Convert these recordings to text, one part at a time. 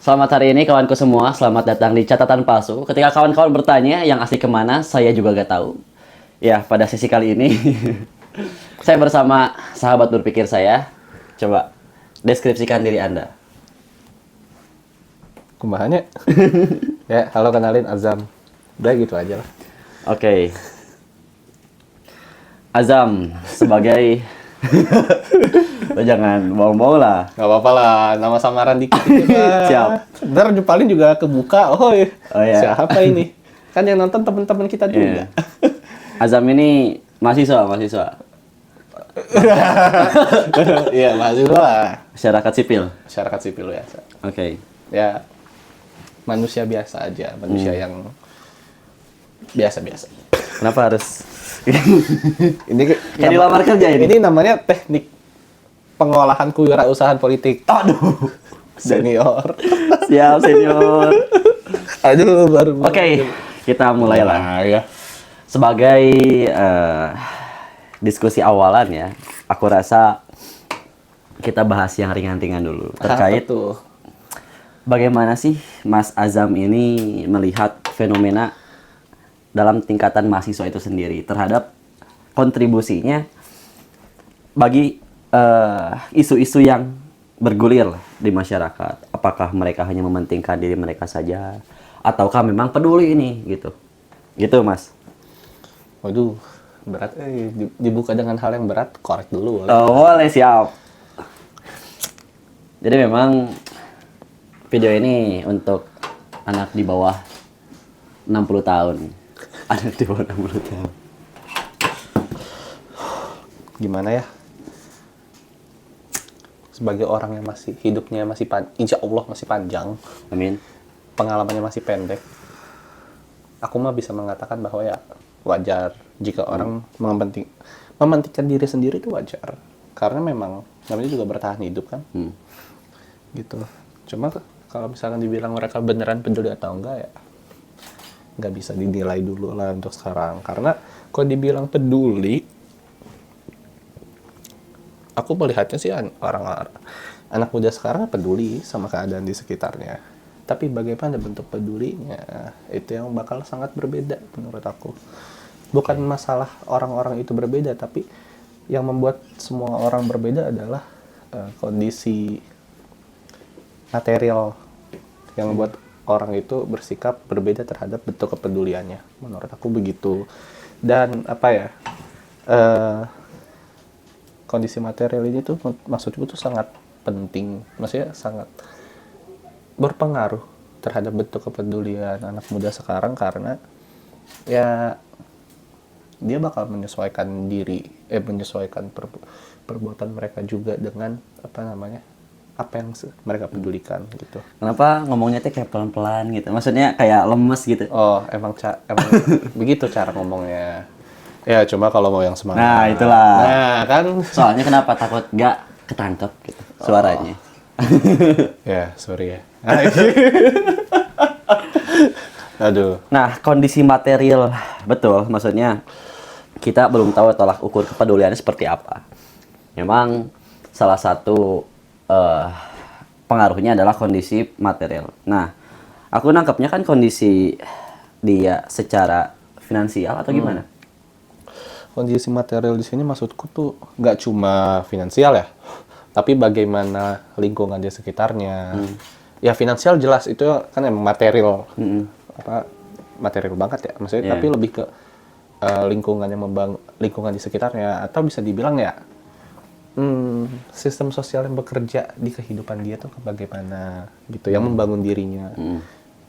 Selamat hari ini kawanku semua, selamat datang di Catatan Palsu. Ketika kawan-kawan bertanya yang asli kemana, saya juga gak tahu. Ya, pada sesi kali ini, saya bersama sahabat berpikir saya. Coba, deskripsikan diri Anda. Kumbahannya? Ya, halo, kenalin Azam. Udah gitu aja lah. Oke. Azam, sebagai... Lo jangan mau-mau lah. Gak apa-apa lah, nama samaran dikit gitu kan. Siap. Ntar paling juga kebuka. Oh iya. Siapa ini? Kan yang nonton teman-teman kita juga. Azam ini mahasiswa. Iya, mahasiswa. Masyarakat sipil. Masyarakat sipil ya. Oke. Ya, manusia biasa aja. Manusia yang biasa-biasa. Kenapa harus... Ini Kayak dilamar kerja ini? Ini namanya teknik pengolahan kewirausahaan politik. Aduh. Senior. Siap, senior. Aduh, baru. Oke, kita mulai lah. Nah, ya. Sebagai diskusi awalan ya, aku rasa kita bahas yang ringan-ringan dulu. Terkait tuh. bagaimana sih Mas Azam ini melihat fenomena dalam tingkatan mahasiswa itu sendiri terhadap kontribusinya bagi isu-isu yang bergulir di masyarakat. Apakah mereka hanya mementingkan diri mereka saja ataukah memang peduli ini gitu. Gitu, Mas. Waduh, berat. Dibuka dengan hal yang berat, korek dulu. Oh, boleh, siap. Jadi memang video ini untuk anak di bawah 60 tahun. Anak di bawah 60 tahun. Gimana ya? Sebagai orang yang masih hidupnya masih insya Allah masih panjang, Amin. pengalamannya masih pendek, aku mah bisa mengatakan bahwa ya wajar jika orang mementingkan diri sendiri itu wajar, karena memang namanya juga bertahan hidup kan, gitu. Cuma kalau misalkan dibilang mereka beneran peduli atau enggak ya, nggak bisa dinilai dulu lah untuk sekarang, karena kalau dibilang peduli, aku melihatnya sih orang anak muda sekarang peduli sama keadaan di sekitarnya. Tapi bagaimana bentuk pedulinya, itu yang bakal sangat berbeda menurut aku. Bukan masalah orang-orang itu berbeda, tapi yang membuat semua orang berbeda adalah kondisi material yang membuat orang itu bersikap berbeda terhadap bentuk kepeduliannya. Menurut aku begitu. Dan apa ya, kondisi material ini tuh maksudku tuh sangat penting, maksudnya sangat berpengaruh terhadap bentuk kepedulian anak muda sekarang, karena ya dia bakal menyesuaikan perbuatan mereka juga dengan apa yang mereka pedulikan gitu. Kenapa ngomongnya tuh kayak pelan-pelan gitu? Maksudnya kayak lemes gitu. Oh, emang begitu cara ngomongnya. Ya, cuma kalau mau yang semangat. Nah, itulah. Nah, kan. Soalnya kenapa takut nggak ketangkep gitu suaranya. Ya, sorry ya. Aduh. Nah, kondisi material, betul. Maksudnya kita belum tahu tolak ukur kepeduliannya seperti apa. Memang salah satu pengaruhnya adalah kondisi material. Nah, aku nangkepnya kan kondisi dia secara finansial atau gimana? Kondisi material di sini maksudku tuh nggak cuma finansial ya, tapi bagaimana lingkungan di sekitarnya. Ya finansial jelas itu kan emang material, material banget ya. Maksudnya tapi lebih ke lingkungan lingkungan di sekitarnya, atau bisa dibilang ya sistem sosial yang bekerja di kehidupan dia tuh bagaimana gitu, yang membangun dirinya.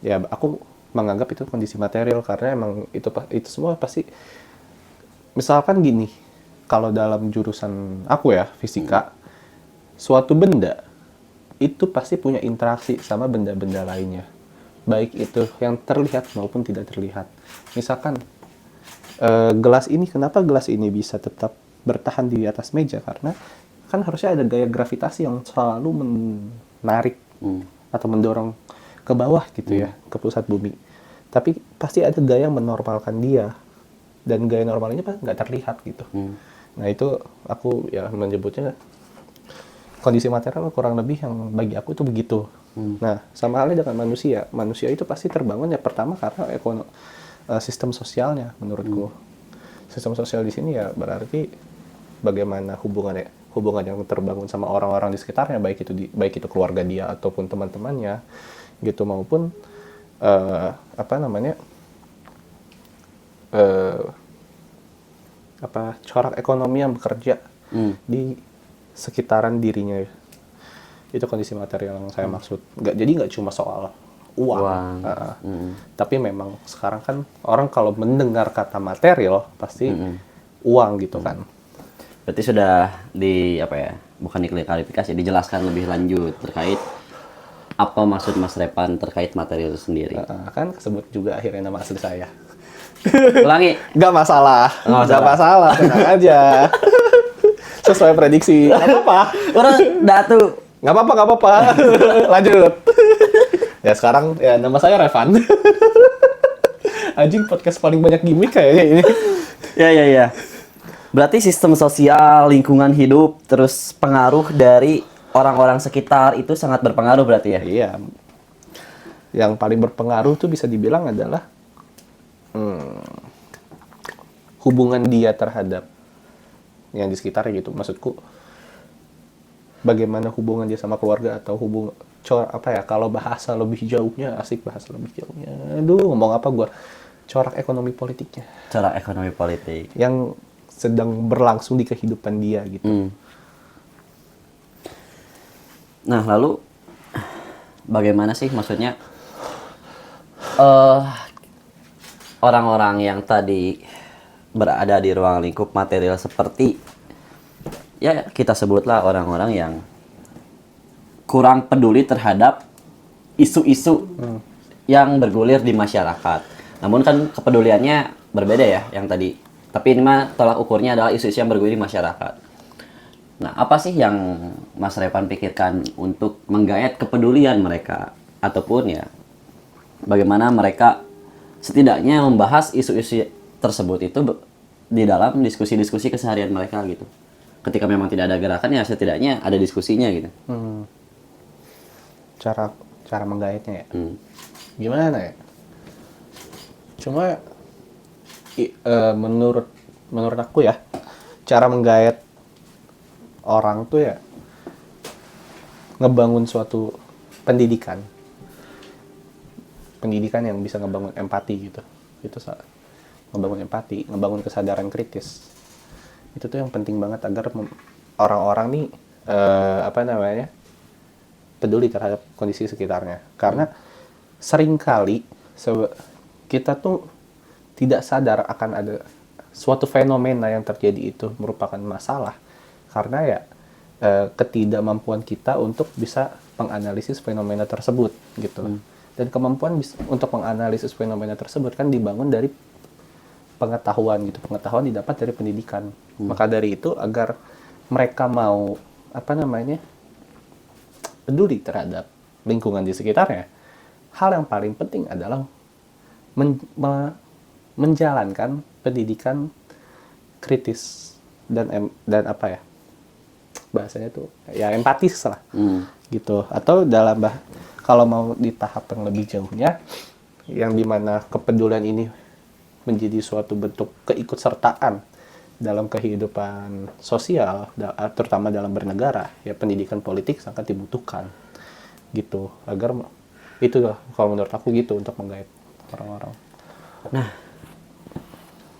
Ya aku menganggap itu kondisi material, karena emang itu semua pasti. Misalkan gini, kalau dalam jurusan aku ya, fisika, suatu benda itu pasti punya interaksi sama benda-benda lainnya. Baik itu yang terlihat maupun tidak terlihat. Misalkan, gelas ini, kenapa gelas ini bisa tetap bertahan di atas meja? Karena kan harusnya ada gaya gravitasi yang selalu menarik atau mendorong ke bawah gitu ya, ke pusat bumi. Tapi pasti ada gaya yang menormalkan dia. Dan gaya normalnya nggak terlihat gitu. Nah itu aku ya menyebutnya kondisi material kurang lebih yang bagi aku itu begitu. Nah, sama halnya dengan manusia. Manusia itu pasti terbangun ya pertama karena sistem sosialnya menurutku. Sistem sosial di sini ya berarti bagaimana hubungan yang terbangun sama orang-orang di sekitarnya, baik itu keluarga dia ataupun teman-temannya gitu, maupun apa namanya corak ekonomi yang bekerja di sekitaran dirinya. Itu kondisi material yang saya maksud. Jadi nggak cuma soal uang. Tapi memang sekarang kan orang kalau mendengar kata material pasti uang gitu kan. Berarti sudah bukan diklarifikasi, dijelaskan lebih lanjut terkait apa maksud Mas Repan terkait material itu sendiri. Kan kesebut juga akhirnya nama asli saya. Ulangi. Nggak masalah. Nggak masalah, tenang aja. Sesuai prediksi. Nggak apa-apa. Orang datu. Nggak apa-apa. Lanjut. Ya sekarang ya nama saya Revan. Anjing, podcast paling banyak gimmick kayaknya ini. Ya. Berarti sistem sosial, lingkungan hidup, terus pengaruh dari orang-orang sekitar itu sangat berpengaruh berarti ya? Iya. Yang paling berpengaruh tuh bisa dibilang adalah hubungan dia terhadap yang di sekitarnya gitu. Maksudku, bagaimana hubungan dia sama keluarga atau kalau bahasa lebih jauhnya, aduh ngomong apa gua, corak ekonomi politiknya. Corak ekonomi politik. Yang sedang berlangsung di kehidupan dia gitu. Nah, lalu bagaimana sih maksudnya orang-orang yang tadi berada di ruang lingkup material seperti ya kita sebutlah orang-orang yang kurang peduli terhadap isu-isu yang bergulir di masyarakat. Namun kan kepeduliannya berbeda ya yang tadi. Tapi ini mah tolak ukurnya adalah isu-isu yang bergulir di masyarakat. Nah, apa sih yang Mas Revan pikirkan untuk menggayat kepedulian mereka? Ataupun ya, bagaimana mereka setidaknya membahas isu-isu tersebut itu di dalam diskusi-diskusi keseharian mereka gitu. Ketika memang tidak ada gerakan ya setidaknya ada diskusinya gitu. Cara menggayatnya ya. Gimana ya? Cuma menurut aku ya, cara menggayat orang tuh ya ngebangun suatu pendidikan yang bisa ngebangun empati gitu. Ngebangun empati, ngebangun kesadaran kritis. Itu tuh yang penting banget agar orang-orang nih peduli terhadap kondisi sekitarnya. Karena seringkali kita tuh tidak sadar akan ada suatu fenomena yang terjadi itu merupakan masalah karena ya ketidakmampuan kita untuk bisa menganalisis fenomena tersebut gitu. Dan kemampuan untuk menganalisis fenomena tersebut kan dibangun dari pengetahuan gitu. Pengetahuan didapat dari pendidikan. Maka dari itu agar mereka mau peduli terhadap lingkungan di sekitarnya, hal yang paling penting adalah menjalankan pendidikan kritis dan bahasanya tuh ya empatis lah gitu. Atau kalau mau di tahap yang lebih jauhnya, yang dimana kepedulian ini menjadi suatu bentuk keikutsertaan dalam kehidupan sosial, terutama dalam bernegara, ya pendidikan politik sangat dibutuhkan gitu. Agar itu lah kalau menurut aku gitu untuk menggait orang-orang. Nah,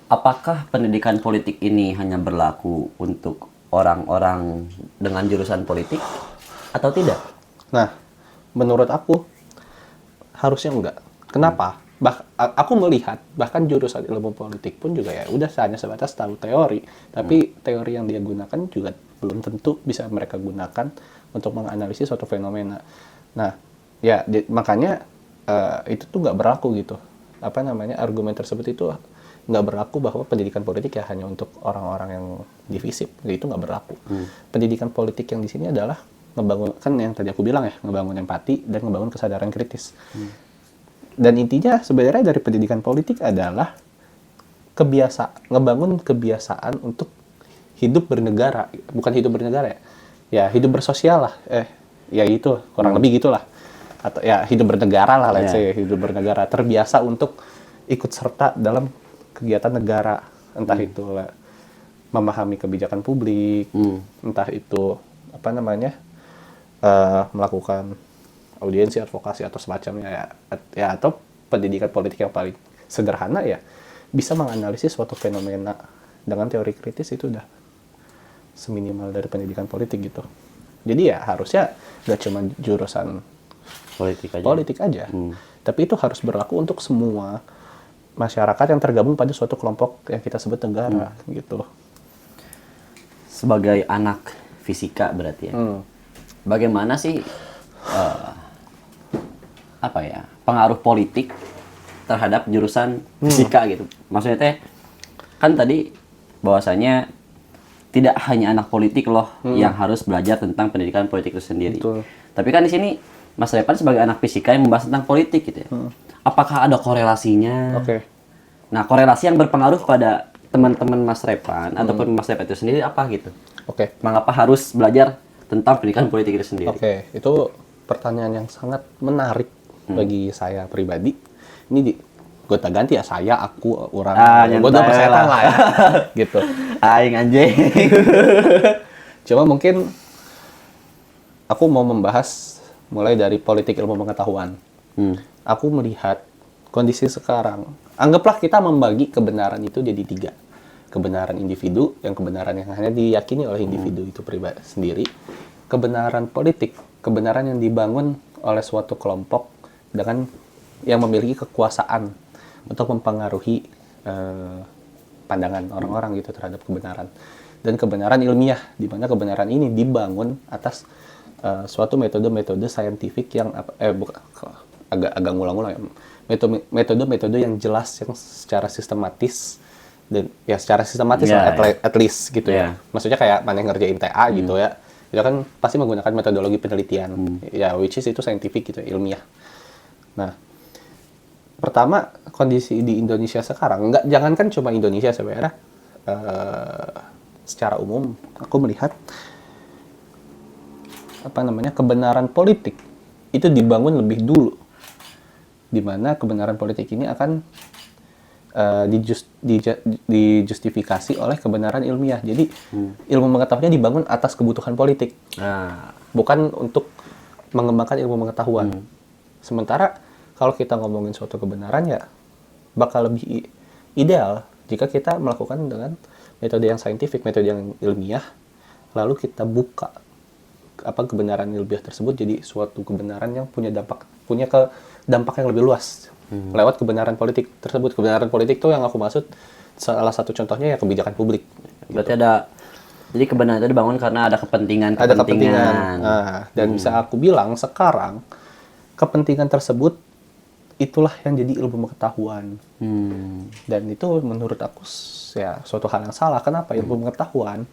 apakah pendidikan politik ini hanya berlaku untuk orang-orang dengan jurusan politik atau tidak? Nah, menurut aku harusnya enggak. Kenapa? Aku melihat bahkan jurusan ilmu politik pun juga ya udah hanya sebatas tahu teori, tapi teori yang dia gunakan juga belum tentu bisa mereka gunakan untuk menganalisis suatu fenomena. Nah, ya makanya itu tuh nggak berlaku gitu. Argumen tersebut itu nggak berlaku bahwa pendidikan politik ya hanya untuk orang-orang yang divisip, itu nggak berlaku. Pendidikan politik yang di sini adalah ngebangun, kan yang tadi aku bilang ya, ngebangun empati dan ngebangun kesadaran kritis. Dan intinya sebenarnya dari pendidikan politik adalah ngebangun kebiasaan untuk hidup bernegara, bukan hidup bernegara ya hidup bersosial lah, ya itu kurang lebih gitulah. atau ya hidup bernegara lah, let's say hidup bernegara, terbiasa untuk ikut serta dalam kegiatan negara, entah itu lah memahami kebijakan publik, entah itu apa namanya melakukan audiensi, advokasi atau semacamnya ya atau pendidikan politik yang paling sederhana ya bisa menganalisis suatu fenomena dengan teori kritis itu udah seminimal dari pendidikan politik gitu. Jadi ya harusnya nggak cuma jurusan politik aja. Tapi itu harus berlaku untuk semua masyarakat yang tergabung pada suatu kelompok yang kita sebut negara gitu. Sebagai anak fisika berarti ya. Bagaimana sih pengaruh politik terhadap jurusan fisika gitu? Maksudnya teh kan tadi bahwasanya tidak hanya anak politik loh yang harus belajar tentang pendidikan politik itu sendiri. Betul. Tapi kan di sini Mas Repan sebagai anak fisika yang membahas tentang politik gitu ya. Apakah ada korelasinya? Oke. Nah, korelasi yang berpengaruh kepada teman-teman Mas Repan ataupun Mas Repan itu sendiri apa gitu? Oke. Mengapa harus belajar tentang pendidikan politik itu sendiri? Oke, itu pertanyaan yang sangat menarik bagi saya pribadi. Ini gonta-ganti ya, saya, aku, orang, gue udah persetan lah ya, gitu. Aing anjing. Cuma mungkin aku mau membahas mulai dari politik ilmu pengetahuan. Aku melihat kondisi sekarang, anggaplah kita membagi kebenaran itu jadi 3. Kebenaran individu, yang kebenaran yang hanya diyakini oleh individu itu pribadi sendiri. Kebenaran politik, kebenaran yang dibangun oleh suatu kelompok dengan yang memiliki kekuasaan untuk mempengaruhi pandangan orang-orang gitu terhadap kebenaran. Dan kebenaran ilmiah, di mana kebenaran ini dibangun atas suatu metode-metode saintifik yang agak ngulang-ngulang ya. Metode-metode yang jelas, yang secara sistematis dan ya secara sistematis at least gitu ya. Maksudnya kayak mana yang ngerjain TA gitu ya. Itu kan pasti menggunakan metodologi penelitian. Ya which is itu saintifik gitu, ilmiah. Nah, pertama kondisi di Indonesia sekarang, jangankan cuma Indonesia sebenarnya, secara umum aku melihat kebenaran politik itu dibangun lebih dulu, di mana kebenaran politik ini akan dijustifikasi oleh kebenaran ilmiah. Jadi ilmu pengetahuannya dibangun atas kebutuhan politik, bukan untuk mengembangkan ilmu pengetahuan. Sementara kalau kita ngomongin suatu kebenaran ya bakal lebih ideal jika kita melakukan dengan metode yang saintifik, metode yang ilmiah, lalu kita buka kebenaran ilmiah tersebut jadi suatu kebenaran yang punya dampak yang lebih luas lewat kebenaran politik tersebut. Kebenaran politik tuh yang aku maksud salah satu contohnya ya kebijakan publik. Berarti jadi kebenaran itu dibangun karena ada kepentingan. Dan bisa aku bilang sekarang kepentingan tersebut itulah yang jadi ilmu pengetahuan. Dan itu menurut aku ya suatu hal yang salah. Kenapa? Ilmu pengetahuan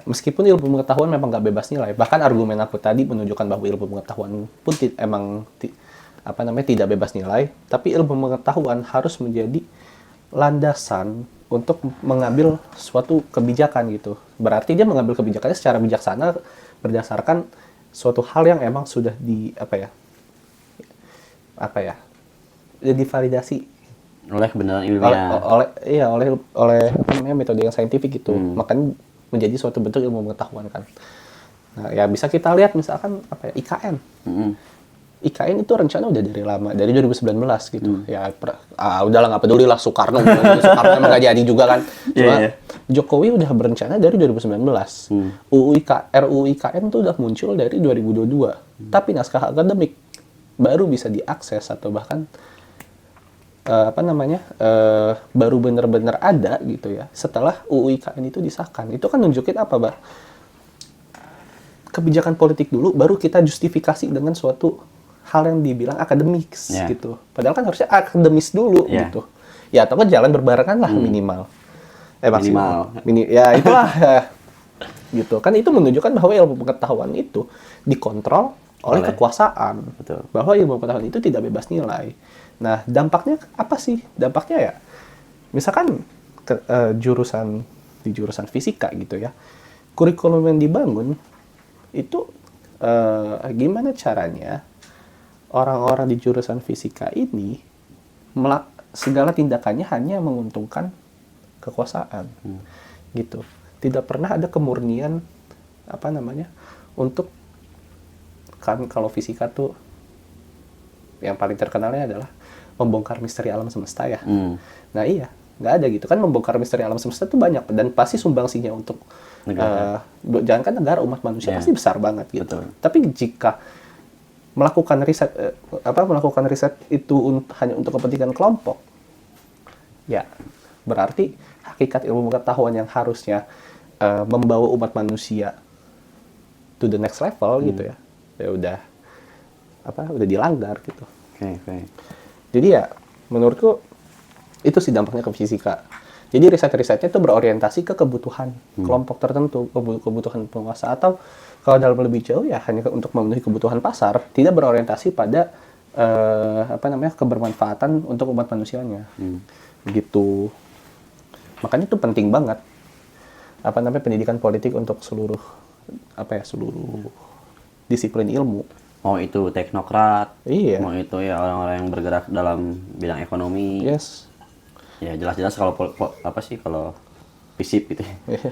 meskipun ilmu pengetahuan memang nggak bebas nilai, bahkan argumen aku tadi menunjukkan bahwa ilmu pengetahuan pun tidak bebas nilai, tapi ilmu pengetahuan harus menjadi landasan untuk mengambil suatu kebijakan gitu. Berarti dia mengambil kebijakannya secara bijaksana berdasarkan suatu hal yang emang sudah divalidasi oleh kebenaran ilmiah. oleh metode yang saintifik gitu. Makanya menjadi suatu bentuk ilmu pengetahuan kan. Nah, ya bisa kita lihat misalkan IKN. IKN itu rencana udah dari lama, dari 2019 gitu. Ya udahlah nggak peduli lah Soekarno emang nggak jadi juga kan. Cuma Jokowi udah berencana dari 2019. RUU IKN tuh udah muncul dari 2022. Tapi naskah akademik baru bisa diakses atau bahkan baru benar-benar ada gitu ya setelah UU IKN itu disahkan. Itu kan nunjukin apa, Bah? Kebijakan politik dulu baru kita justifikasi dengan suatu hal yang dibilang akademis gitu. Padahal kan harusnya akademis dulu gitu. Ya atau kan jalan berbarengan lah minimal. Maksimal. Ya itulah gitu. Kan itu menunjukkan bahwa ilmu pengetahuan itu dikontrol oleh kekuasaan. Betul. Bahwa ilmu pengetahuan itu tidak bebas nilai. Nah, dampaknya apa sih? Dampaknya ya, misalkan di jurusan fisika gitu ya, kurikulum yang dibangun itu gimana caranya orang-orang di jurusan fisika ini segala tindakannya hanya menguntungkan kekuasaan, gitu. Tidak pernah ada kemurnian apa namanya untuk, kan kalau fisika tuh yang paling terkenalnya adalah membongkar misteri alam semesta ya. Nah iya, nggak ada gitu kan, membongkar misteri alam semesta tuh banyak dan pasti sumbangsinya untuk jangankan negara, umat manusia pasti besar banget gitu. Betul. Tapi jika melakukan riset itu hanya untuk kepentingan kelompok, ya berarti hakikat ilmu pengetahuan yang harusnya membawa umat manusia to the next level gitu ya udah dilanggar gitu. Oke. Jadi ya menurutku itu sih dampaknya ke fisika. Jadi riset-risetnya itu berorientasi ke kebutuhan kelompok tertentu, kebutuhan penguasa, atau kalau dalam lebih jauh ya hanya untuk memenuhi kebutuhan pasar, tidak berorientasi pada kebermanfaatan untuk umat manusianya. Gitu. Makanya itu penting banget pendidikan politik untuk seluruh disiplin ilmu. Mau itu teknokrat, Iya. mau itu ya orang-orang yang bergerak dalam bidang ekonomi. Yes. Ya jelas-jelas kalau kalau FISIP gitu. Iya.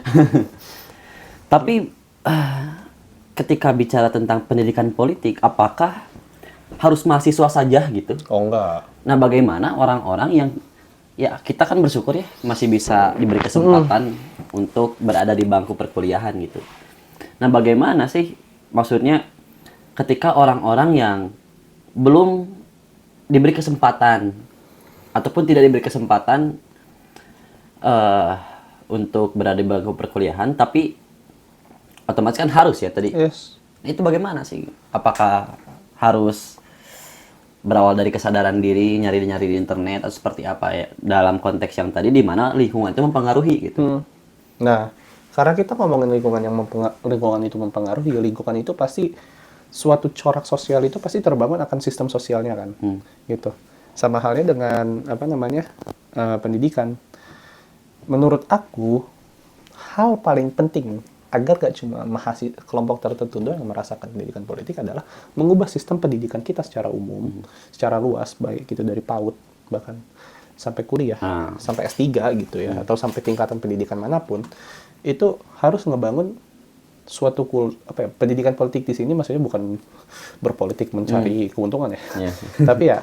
Tapi ketika bicara tentang pendidikan politik, apakah harus mahasiswa saja gitu? Oh enggak. Nah, bagaimana orang-orang yang ya kita kan bersyukur ya masih bisa diberi kesempatan untuk berada di bangku perkuliahan gitu. Nah, bagaimana sih maksudnya ketika orang-orang yang belum diberi kesempatan ataupun tidak diberi kesempatan untuk berada di bangku perkuliahan, tapi otomatis kan harus ya tadi. Yes. Itu bagaimana sih? Apakah harus berawal dari kesadaran diri, nyari-nyari di internet, atau seperti apa ya? Dalam konteks yang tadi, di mana lingkungan itu mempengaruhi gitu. Nah, karena kita ngomongin lingkungan itu mempengaruhi, lingkungan itu pasti suatu corak sosial itu pasti terbangun akan sistem sosialnya kan, gitu. Sama halnya dengan pendidikan. Menurut aku, hal paling penting agar gak cuma kelompok tertentu doang yang merasakan pendidikan politik adalah mengubah sistem pendidikan kita secara umum, secara luas, baik itu dari PAUD bahkan sampai kuliah, sampai S3 gitu ya, atau sampai tingkatan pendidikan manapun, itu harus ngebangun suatu pendidikan politik di sini maksudnya bukan berpolitik mencari keuntungan ya, tapi ya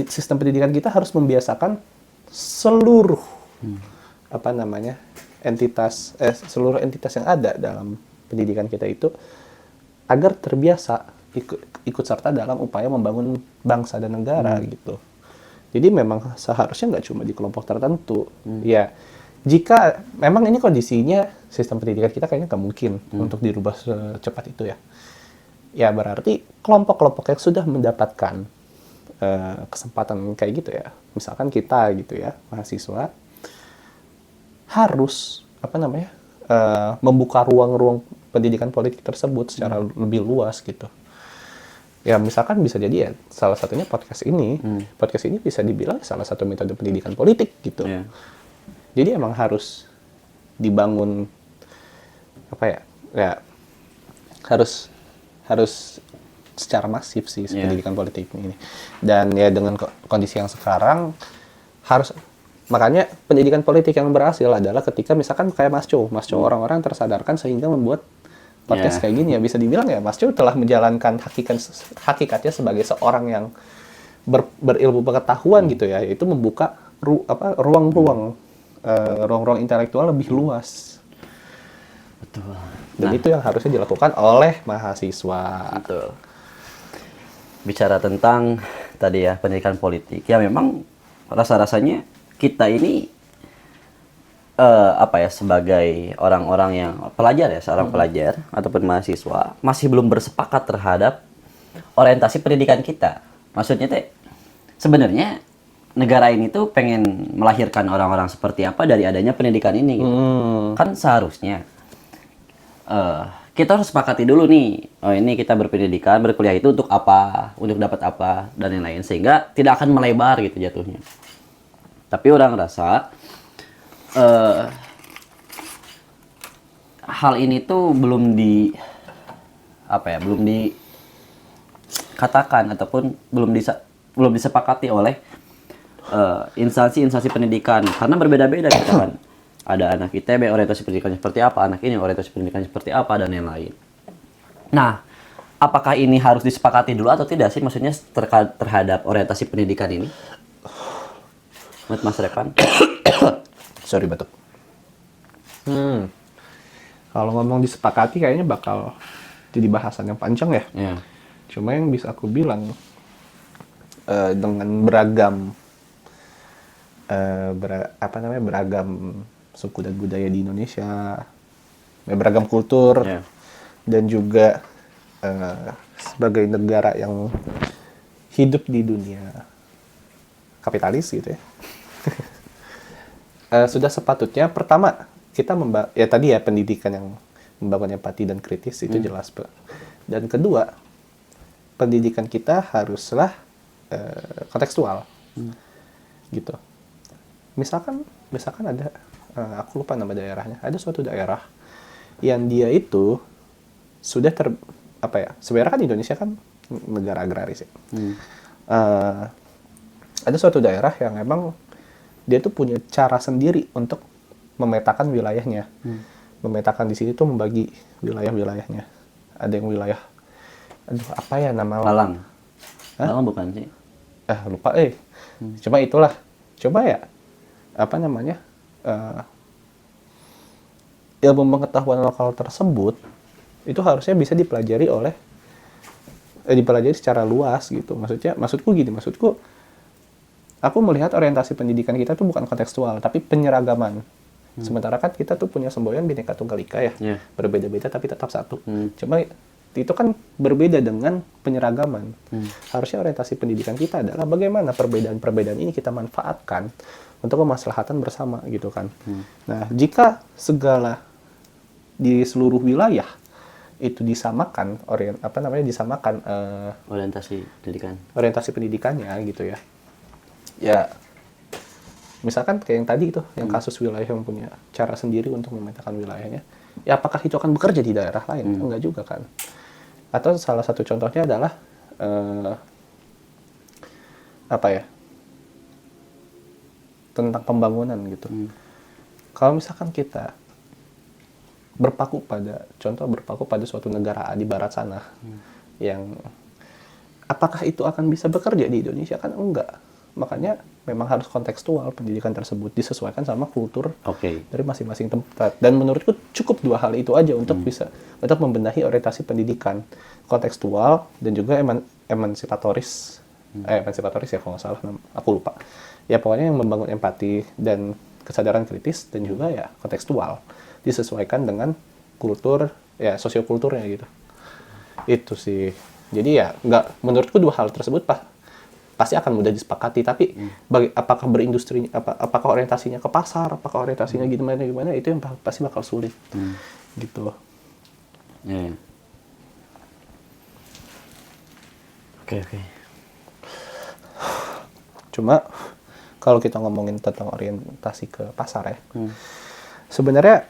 sistem pendidikan kita harus membiasakan seluruh seluruh entitas yang ada dalam pendidikan kita itu agar terbiasa ikut serta dalam upaya membangun bangsa dan negara gitu. Jadi memang seharusnya nggak cuma di kelompok tertentu. Ya, jika memang ini kondisinya sistem pendidikan kita kayaknya nggak mungkin untuk dirubah secepat itu ya. Ya berarti kelompok-kelompok yang sudah mendapatkan kesempatan kayak gitu ya, misalkan kita gitu ya, mahasiswa, harus membuka ruang-ruang pendidikan politik tersebut secara lebih luas gitu. Ya misalkan bisa jadi ya salah satunya podcast ini. Podcast ini bisa dibilang salah satu metode pendidikan politik gitu. Jadi emang harus dibangun harus secara masif sih pendidikan politik ini. Dan ya dengan kondisi yang sekarang makanya pendidikan politik yang berhasil adalah ketika misalkan kayak Mas Cho orang-orang tersadarkan sehingga membuat podcast kayak gini ya, bisa dibilang ya Mas Cho telah menjalankan hakikatnya sebagai seorang yang berilmu pengetahuan gitu ya, yaitu membuka ruang-ruang intelektual lebih luas. Betul. Dan itu yang harusnya dilakukan oleh mahasiswa. Betul. Bicara tentang tadi ya pendidikan politik, ya memang rasa-rasanya kita ini sebagai orang-orang yang pelajar ya, seorang pelajar ataupun mahasiswa masih belum bersepakat terhadap orientasi pendidikan kita. Maksudnya sebenarnya negara ini tuh pengen melahirkan orang-orang seperti apa dari adanya pendidikan ini gitu. Kan seharusnya kita harus sepakati dulu nih, ini kita berpendidikan, berkuliah itu untuk apa, untuk dapat apa, dan lain-lain, sehingga tidak akan melebar gitu jatuhnya. Tapi orang rasa hal ini tuh belum dikatakan ataupun belum disepakati oleh instansi-instansi pendidikan, karena berbeda-beda gitu kan. Ada anak ITB orientasi pendidikannya seperti apa, anak ini orientasi pendidikannya seperti apa, dan yang lain. Nah, apakah ini harus disepakati dulu atau tidak sih, maksudnya terhadap orientasi pendidikan ini, menurut Mas Revan? Sorry, batuk. Kalau ngomong disepakati kayaknya bakal jadi bahasan yang panjang ya. Ya. Cuma yang bisa aku bilang, dengan beragam beragam suku dan budaya di Indonesia, beragam kultur, Ya. dan juga sebagai negara yang hidup di dunia kapitalis gitu ya. Sudah sepatutnya pertama kita ya tadi ya, pendidikan yang membangun empati dan kritis itu jelas, Pak. Dan kedua, pendidikan kita haruslah kontekstual. Gitu. Misalkan ada aku lupa nama daerahnya. Ada suatu daerah yang dia itu sudah sebenarnya kan Indonesia kan negara agraris ya. Ada suatu daerah yang emang dia tuh punya cara sendiri untuk memetakan wilayahnya. Memetakan di sini tuh membagi wilayah-wilayahnya. Ada yang wilayah, apa ya nama? Malang. Hah? Malang bukan sih? Lupa. Cuma itulah. Coba ya, apa namanya? Ilmu pengetahuan lokal tersebut itu harusnya bisa dipelajari secara luas gitu. Maksudku gini, aku melihat orientasi pendidikan kita tuh bukan kontekstual, tapi penyeragaman. Sementara kan kita tuh punya semboyan Bhinneka Tunggal Ika ya, Yeah. berbeda-beda tapi tetap satu. Cuma itu kan berbeda dengan penyeragaman. Harusnya orientasi pendidikan kita adalah bagaimana perbedaan-perbedaan ini kita manfaatkan untuk kemaslahatan bersama gitu kan. Nah, jika segala di seluruh wilayah itu disamakan orientasi pendidikannya gitu ya. Ya, misalkan kayak yang tadi itu, yang kasus wilayah yang punya cara sendiri untuk memetakan wilayahnya, ya apakah itu akan bekerja di daerah lain? Enggak juga kan. Atau salah satu contohnya adalah tentang pembangunan gitu. Kalau misalkan kita berpaku pada suatu negara di barat sana, yang apakah itu akan bisa bekerja di Indonesia? Kan enggak. Makanya memang harus kontekstual pendidikan tersebut, disesuaikan sama kultur dari masing-masing tempat. Dan menurutku cukup dua hal itu aja untuk bisa membenahi orientasi pendidikan, kontekstual dan juga emansipatoris. Emansipatoris ya kalau nggak salah, aku lupa. Ya pokoknya yang membangun empati dan kesadaran kritis, dan juga ya kontekstual, disesuaikan dengan kultur, ya sosiokulturnya gitu. Itu sih. Jadi ya menurutku dua hal tersebut pasti akan mudah disepakati, tapi apakah apakah orientasinya ke pasar, apakah orientasinya gimana itu yang pasti bakal sulit. Gitu. Yeah. Oke. Cuma kalau kita ngomongin tentang orientasi ke pasar ya, sebenarnya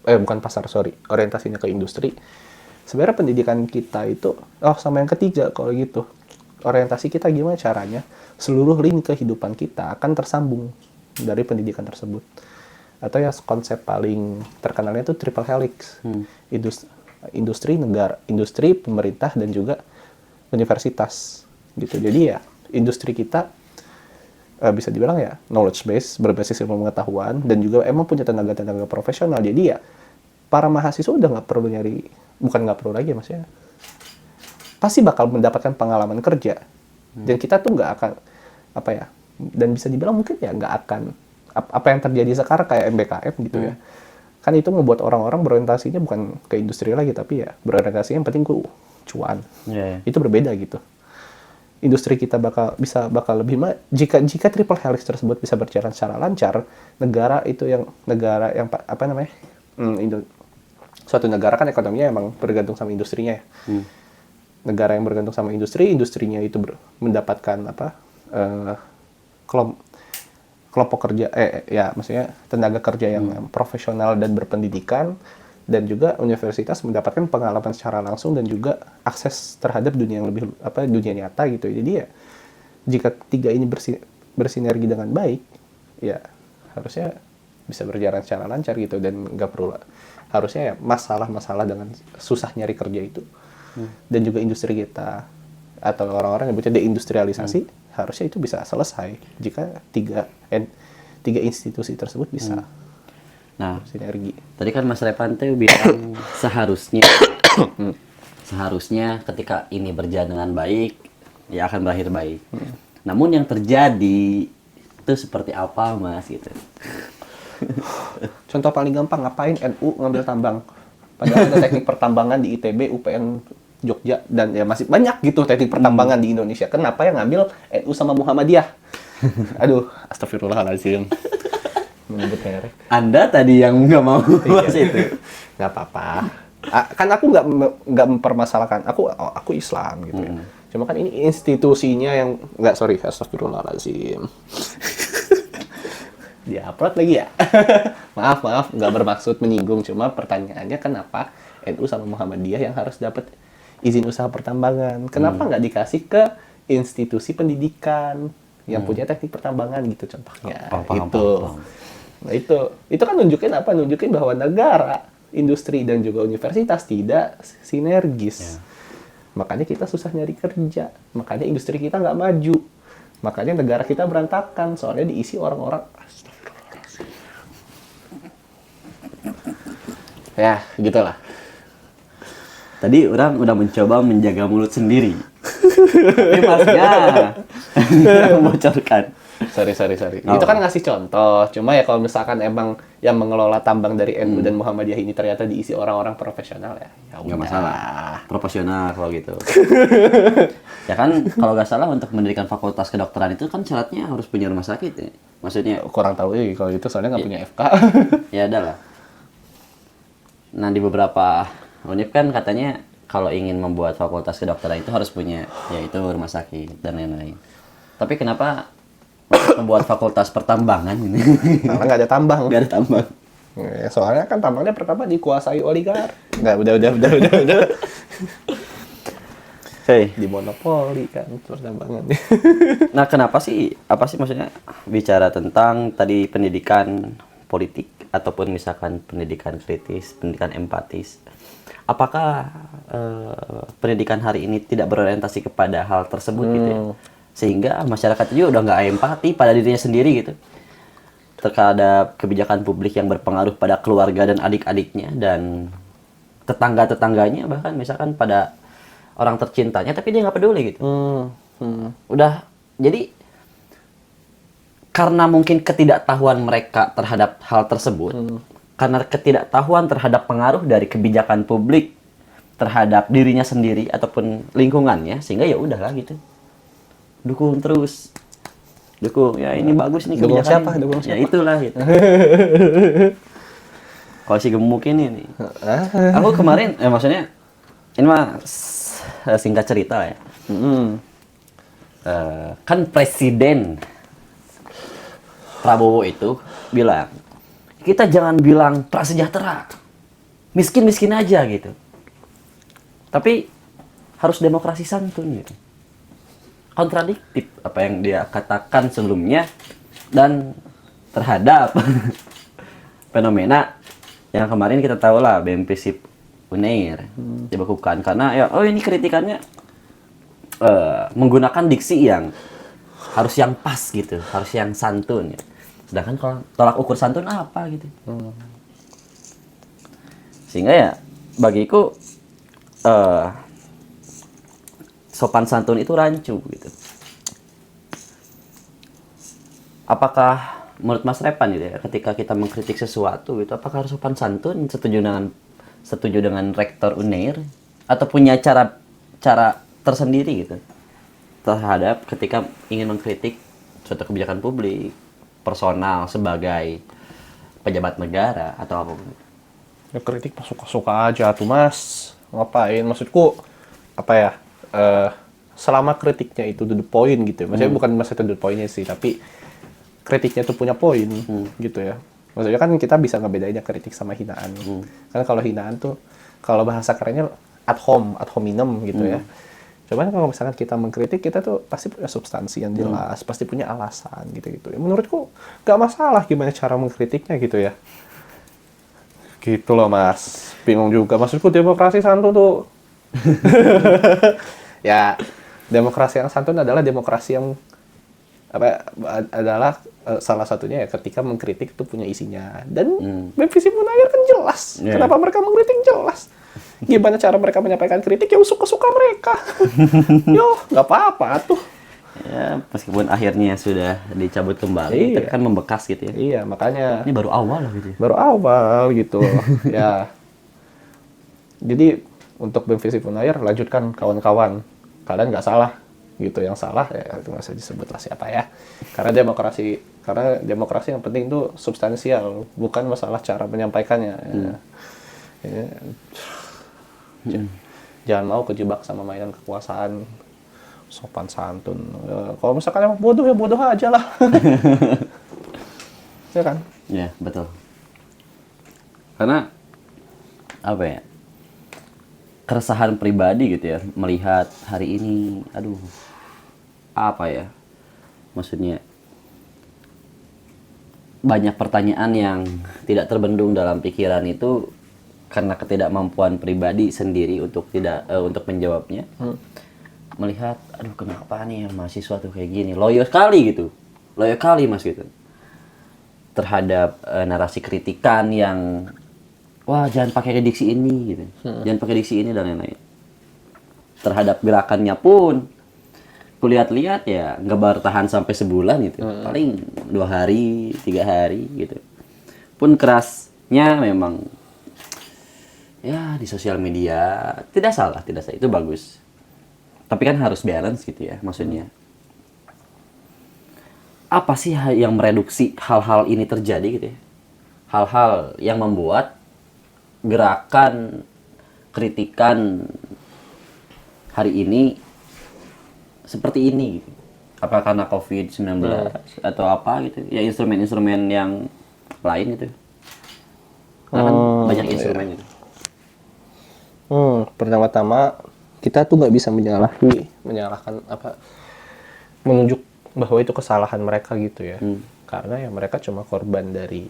bukan pasar, orientasinya ke industri. Sebenarnya pendidikan kita itu, sama yang ketiga kalau gitu, orientasi kita gimana caranya seluruh lini kehidupan kita akan tersambung dari pendidikan tersebut. Atau ya konsep paling terkenalnya itu triple helix. Industri, negara, industri, pemerintah, dan juga universitas. Gitu. Jadi ya industri kita bisa dibilang ya knowledge base, berbasis ilmu pengetahuan, dan juga emang punya tenaga-tenaga profesional. Jadi ya para mahasiswa udah nggak perlu bukan nggak perlu lagi, maksudnya pasti bakal mendapatkan pengalaman kerja. Dan kita tuh nggak akan dan bisa dibilang mungkin ya nggak akan apa yang terjadi sekarang kayak MBKM gitu ya. Kan itu membuat orang-orang berorientasinya bukan ke industri lagi, tapi ya berorientasinya yang penting cuan. Itu berbeda gitu. Industri kita bakal lebih jika triple helix tersebut bisa berjalan secara lancar. Negara yang suatu negara kan ekonominya emang bergantung sama industrinya ya. Negara yang bergantung sama industrinya itu mendapatkan kelompok kerja, maksudnya tenaga kerja yang profesional dan berpendidikan, dan juga universitas mendapatkan pengalaman secara langsung dan juga akses terhadap dunia yang lebih dunia nyata gitu. Jadi ya jika tiga ini bersinergi dengan baik, ya harusnya bisa berjalan secara lancar gitu, dan nggak perlu harusnya ya masalah-masalah dengan susah nyari kerja itu dan juga industri kita atau orang-orang yang nyebutnya deindustrialisasi harusnya itu bisa selesai jika tiga institusi tersebut bisa Nah, sinergi. tadi kan Mas Revan tuh bilang seharusnya ketika ini berjalan dengan baik, ya akan berakhir baik. Namun yang terjadi itu seperti apa, Mas, gitu? Contoh paling gampang, ngapain NU ngambil tambang? Padahal ada teknik pertambangan di ITB, UPN, Jogja, dan ya masih banyak gitu teknik pertambangan di Indonesia. Kenapa yang ngambil NU sama Muhammadiyah? Aduh, astagfirullahaladzim. Menyebut merek. Anda tadi yang nggak mau bahas itu. Nggak apa-apa. Kan aku nggak mempermasalahkan. Aku Islam gitu ya. Cuma kan ini institusinya yang astagfirullahaladzim. Di-upload lagi ya? maaf, nggak bermaksud menyinggung. Cuma pertanyaannya kenapa NU sama Muhammadiyah yang harus dapat izin usaha pertambangan? Kenapa nggak dikasih ke institusi pendidikan yang punya teknik pertambangan gitu contohnya? Paham. Nah itu kan nunjukin apa? Nunjukin bahwa negara, industri, dan juga universitas tidak sinergis. Makanya kita susah nyari kerja. Makanya industri kita nggak maju. Makanya negara kita berantakan. Soalnya diisi orang-orang. Ya, gitulah. Tadi orang udah mencoba menjaga mulut sendiri. Tapi Masnya membocorkan. Sorry. Itu kan ngasih contoh. Cuma ya kalau misalkan emang yang mengelola tambang dari NU dan Muhammadiyah ini ternyata diisi orang-orang profesional ya Nggak masalah. Profesional kalau gitu. Ya kan kalau nggak salah untuk mendirikan fakultas kedokteran itu kan syaratnya harus punya rumah sakit ya. Maksudnya kurang tahu kalau itu soalnya nggak punya FK. ya adalah. Nah di beberapa univ kan katanya kalau ingin membuat fakultas kedokteran itu harus punya yaitu rumah sakit dan lain-lain. Tapi kenapa membuat fakultas pertambangan ini? Karena nggak ada tambang. Nggak ada tambang. Ya, soalnya kan tambangnya pertama dikuasai oligarki. Nggak, udah. Hey. Dimonopoli kan pertambangan. Nah, kenapa sih? Apa sih maksudnya bicara tentang tadi pendidikan politik ataupun misalkan pendidikan kritis, pendidikan empatis? Apakah pendidikan hari ini tidak berorientasi kepada hal tersebut gitu ya? Sehingga masyarakat juga udah nggak empati pada dirinya sendiri gitu terhadap kebijakan publik yang berpengaruh pada keluarga dan adik-adiknya dan tetangga-tetangganya, bahkan misalkan pada orang tercintanya, tapi dia nggak peduli gitu. Udah jadi karena mungkin ketidaktahuan mereka terhadap hal tersebut, karena ketidaktahuan terhadap pengaruh dari kebijakan publik terhadap dirinya sendiri ataupun lingkungannya, sehingga ya udahlah gitu. Dukung ya ini bagus nih kebijakan. Dukung siapa? Ya itulah gitu. Kalau si gemuk ini nih. Aku kemarin maksudnya ini mah singkat cerita ya. Kan Presiden Prabowo itu bilang, kita jangan bilang prasejahtera, miskin-miskin aja gitu. Tapi harus demokrasi santun gitu. Kontradiktif apa yang dia katakan sebelumnya dan terhadap fenomena yang kemarin kita tahu lah BMPSIP Unair dibekukan karena ya ini kritikannya menggunakan diksi yang harus yang pas gitu, harus yang santun gitu. Sedangkan kalau tolak ukur santun apa gitu. Sehingga ya bagiku sopan santun itu rancu gitu. Apakah menurut Mas Revan gitu ya, ketika kita mengkritik sesuatu gitu, apakah harus sopan santun setuju dengan rektor Unair atau punya cara tersendiri gitu terhadap ketika ingin mengkritik suatu kebijakan publik, personal sebagai pejabat negara atau apapun? Ya kritik suka-suka aja tuh Mas. Ngapain? Maksudku apa ya? Selama kritiknya itu to the point gitu. Maksudnya bukan maksudnya to the point-nya sih, tapi kritiknya tuh punya poin gitu ya. Maksudnya kan kita bisa ngebedainnya kritik sama hinaan. Karena kalau hinaan tuh, kalau bahasa kerennya ad hominem gitu ya. Cuman kalau misalkan kita mengkritik, kita tuh pasti punya substansi yang jelas, pasti punya alasan gitu-gitu. Ya, menurutku gak masalah gimana cara mengkritiknya gitu ya. Gitu loh Mas. Bingung juga. Maksudku demokrasi santun tuh. Ya, demokrasi yang santun adalah demokrasi yang adalah salah satunya ya ketika mengkritik itu punya isinya. Dan Bevisi Munayar kan jelas. Kenapa mereka mengkritik jelas. Gimana cara mereka menyampaikan kritik ya suka-suka mereka. Yo, nggak apa-apa tuh. Ya, meskipun akhirnya sudah dicabut kembali, tapi kan membekas gitu ya. Iya, makanya Ini baru awal lah gitu ya. baru awal gitu. Ya. Jadi untuk Bevisi Munayar lanjutkan kawan-kawan. Kalian nggak salah gitu, yang salah ya itu nggak usah disebut lah siapa ya. Karena demokrasi yang penting itu substansial, bukan masalah cara menyampaikannya. Ya. Jangan mau kejebak sama mainan kekuasaan, sopan santun. Kalau misalkan emang bodoh ya bodoh aja lah. Ya kan? Ya, betul. Karena apa ya? Keresahan pribadi gitu ya, melihat hari ini, aduh, apa ya? Maksudnya banyak pertanyaan yang tidak terbendung dalam pikiran itu karena ketidakmampuan pribadi sendiri untuk untuk menjawabnya. Melihat, aduh kenapa nih mahasiswa tuh kayak gini, loyo sekali Mas gitu terhadap narasi kritikan yang wah jangan pakai diksi ini gitu, jangan pakai diksi ini dan lain-lain. Terhadap gerakannya pun kulihat-lihat ya nggak bertahan sampai sebulan gitu, paling 2 hari 3 hari gitu. Pun kerasnya memang ya di sosial media tidak salah itu bagus. Tapi kan harus balance gitu ya, maksudnya. Apa sih yang mereduksi hal-hal ini terjadi gitu ya? Hal-hal yang membuat gerakan kritikan hari ini seperti ini gitu. Apa karena COVID-19 atau apa gitu? Ya instrumen-instrumen yang lain gitu. Karena kan banyak instrumen gitu. Pertama-tama kita tuh nggak bisa menyalahkan menunjuk bahwa itu kesalahan mereka gitu ya. Karena ya mereka cuma korban dari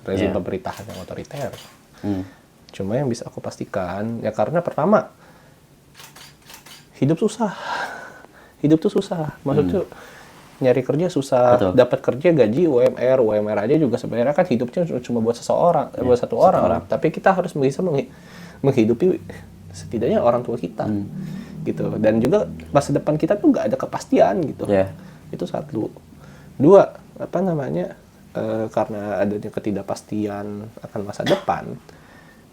rezim pemerintahan yang otoriter. Cuma yang bisa aku pastikan ya karena pertama hidup tuh susah. Maksudnya nyari kerja susah, dapat kerja gaji UMR aja juga sebenarnya kan hidupnya cuma buat seseorang, buat satu orang. Tapi kita harus bisa menghidupi setidaknya orang tua kita, gitu. Dan juga masa depan kita tuh nggak ada kepastian gitu. Itu satu. Dua, karena adanya ketidakpastian akan masa depan,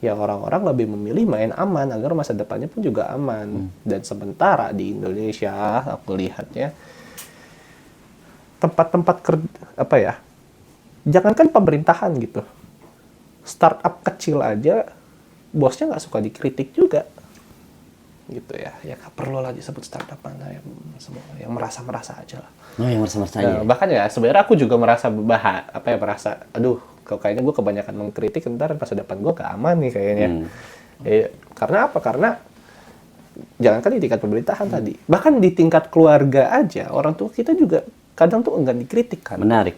ya orang-orang lebih memilih main aman agar masa depannya pun juga aman. Dan sementara di Indonesia aku lihatnya tempat-tempat kerja jangankan pemerintahan gitu, startup kecil aja bosnya nggak suka dikritik juga gitu ya nggak perlu lah disebut startup mana yang merasa aja lah. Yang merasa aja. Bahkan ya sebenarnya aku juga merasa merasa aduh kayaknya gue kebanyakan mengkritik ntar masa depan gue gak aman nih kayaknya. Karena apa? Karena jangankan di tingkat pemerintahan tadi, bahkan di tingkat keluarga aja orang tua kita juga kadang tuh enggan dikritik kan. Menarik.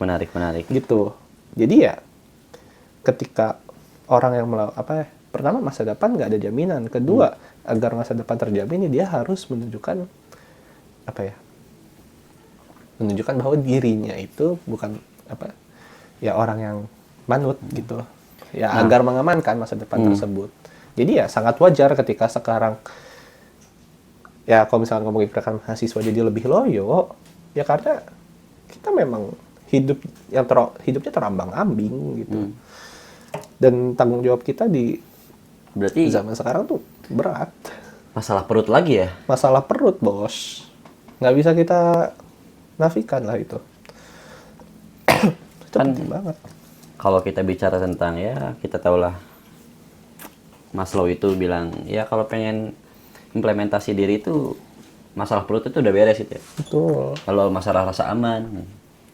Gitu. Jadi ya ketika orang yang pertama masa depan nggak ada jaminan. Kedua, agar masa depan terjamin dia harus menunjukkan menunjukkan bahwa dirinya itu bukan orang yang manut gitu. Ya agar mengamankan masa depan tersebut. Jadi ya sangat wajar ketika sekarang ya kalau misalnya ngomongin gerakan mahasiswa jadi lebih loyo, ya karena kita memang hidupnya terambang-ambing gitu. Dan tanggung jawab kita di berarti zaman sekarang tuh berat. Masalah perut lagi ya? Masalah perut, bos. Nggak bisa kita nafikan lah itu. Itu Kan penting banget. kalau kita bicara tentang ya kita tahulah Maslow itu bilang ya kalau pengen implementasi diri itu masalah perut itu udah beres itu ya. Betul. Kalau masalah rasa aman.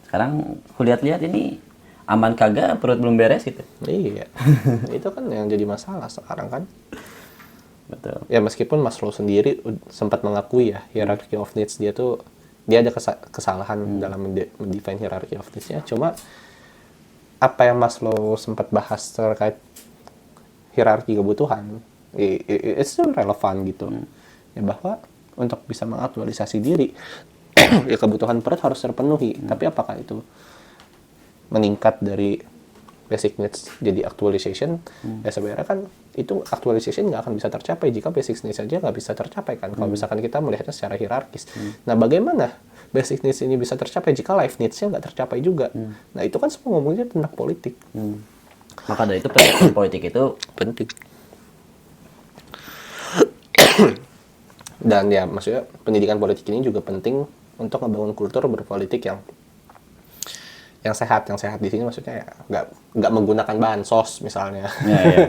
Sekarang aku lihat-lihat ini aman kagak perut belum beres gitu. Iya. Itu kan yang jadi masalah sekarang kan. Betul. Ya meskipun Maslow sendiri sempat mengakui ya hierarchy of needs dia ada kesalahan dalam mendefine hierarchy of needs-nya. Cuma apa yang Maslow sempat bahas terkait hierarki kebutuhan, it's still relevan gitu. Ya bahwa untuk bisa mengaktualisasi diri, ya kebutuhan perut harus terpenuhi. Tapi apakah itu meningkat dari basic needs jadi actualization? Ya sebenarnya kan itu actualization nggak akan bisa tercapai jika basic needs saja nggak bisa tercapai kan. Kalau misalkan kita melihatnya secara hierarkis. Nah bagaimana basic needs ini bisa tercapai jika life needs-nya nggak tercapai juga? Nah itu kan semua ngomongnya tentang politik. Maka dari itu pendidikan politik itu Penting. Dan ya maksudnya pendidikan politik ini juga penting untuk membangun kultur berpolitik yang sehat di sini maksudnya ya nggak menggunakan bansos misalnya. ya, ya.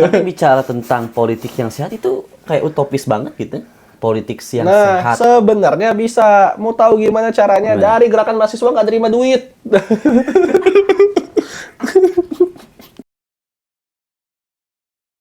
Tapi bicara tentang politik yang sehat itu kayak utopis banget gitu. Politik yang Nah, sehat. sebenarnya bisa. Mau tahu gimana caranya? Dari gerakan mahasiswa nggak terima duit.